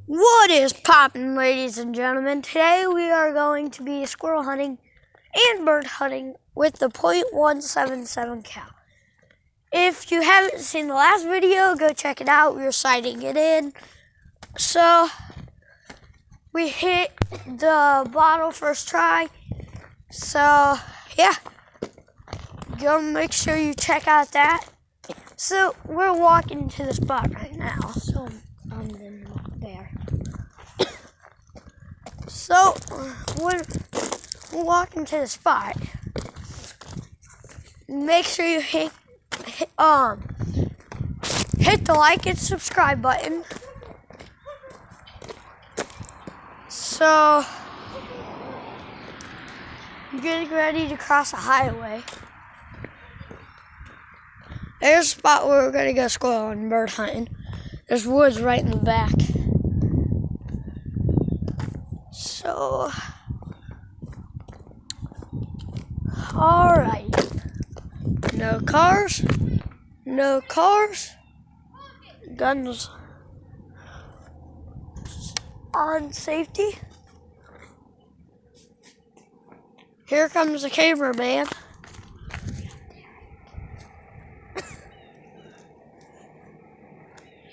What is poppin', ladies and gentlemen? Today we are going to be squirrel hunting and bird hunting with the .177 cal. If you haven't seen the last video, go check it out. We were sighting it in. So we hit the bottle first try. So yeah, go make sure you check out that. So we're walking to the spot right now. So there. So we're walking to the spot. Make sure you hit the like and subscribe button. So getting ready to cross a highway. There's a spot where we're gonna go squirrel and bird hunting. There's woods right in the back. So, all right. No cars. No cars. Guns on safety. Here comes the cameraman.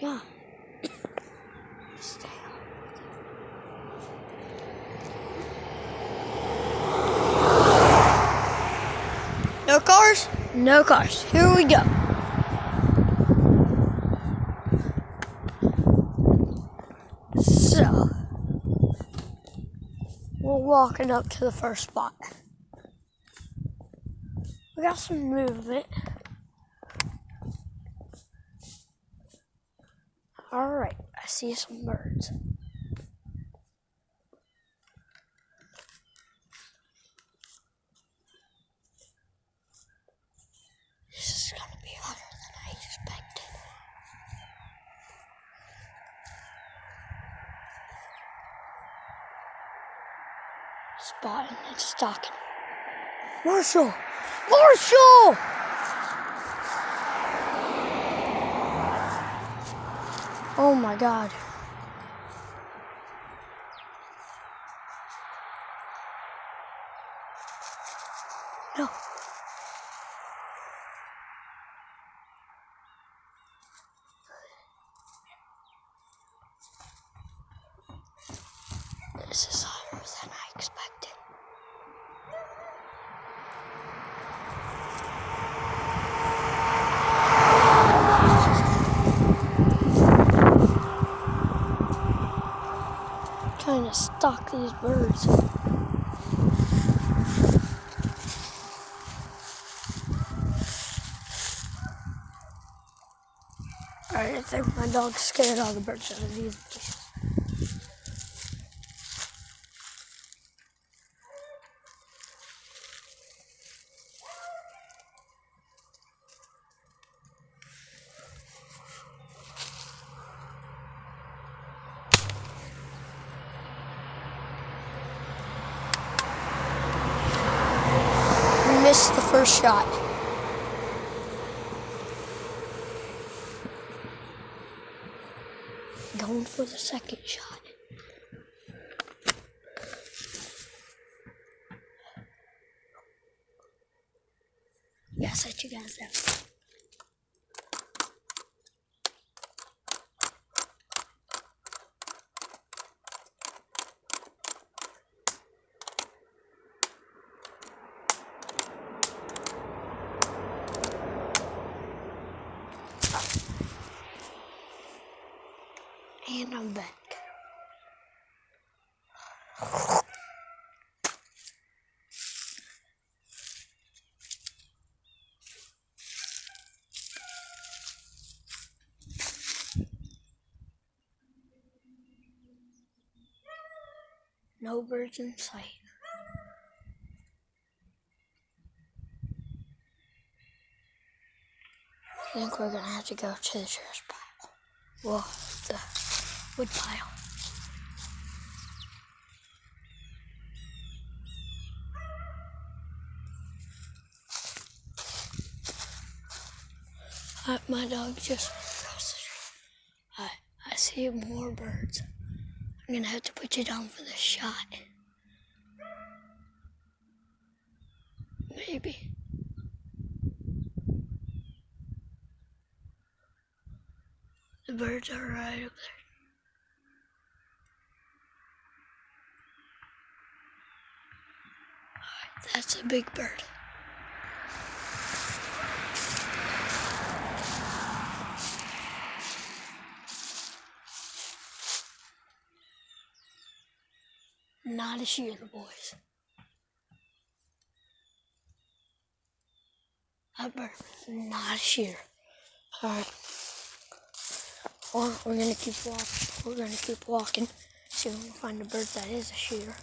Yeah. Stay on. No cars? No cars. Here we go. So, we're walking up to the first spot. We got some movement. Alright, I see some birds. This is gonna be hotter than I expected. Spotting and stalking. Marshall! Marshall! Oh my God. No. This is hotter than I expected. Trying to stalk these birds. Alright, I think my dog scared all the birds out of these bushes. Missed the first shot. Going for the second shot. Yeah, set you guys out. And I'm back. No birds in sight. I think we're gonna have to go to the trash pile. Well, the wood pile. My dog just crossed the street. I see more birds. I'm gonna have to put you down for the shot. Maybe. The birds are right up there. Alright, that's a big bird. Not a shear, boys. That bird is not a shear. Alright. Well, we're gonna keep walking. We're gonna keep walking. See if we can find a bird that is a shear.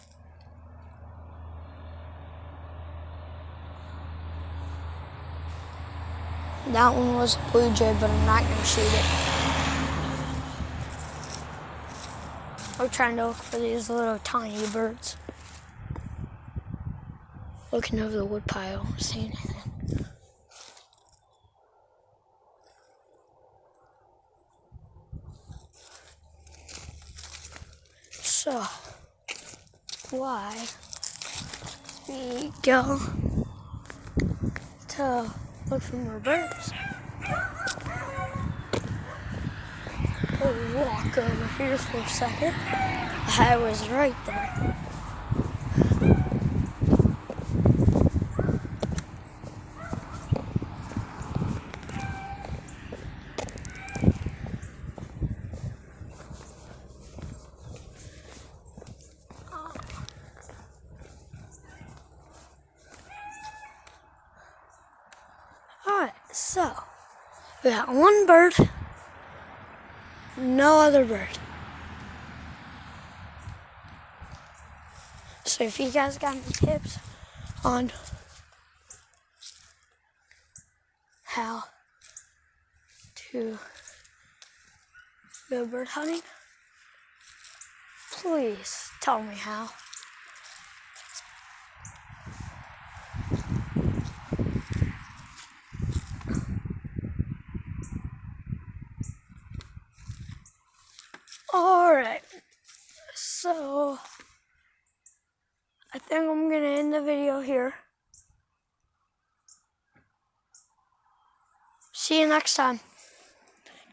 That one was a blue jay, but I'm not gonna shoot it. We're trying to look for these little tiny birds. Looking over the wood pile, don't see anything. So, why we go to look for more birds? We'll walk over here for a second. I was right there. Alright, so we got one bird, no other bird. So if you guys got any tips on how to go bird hunting, please tell me how. Alright, so I think I'm gonna end the video here. See you next time.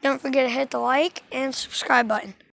Don't forget to hit the like and subscribe button.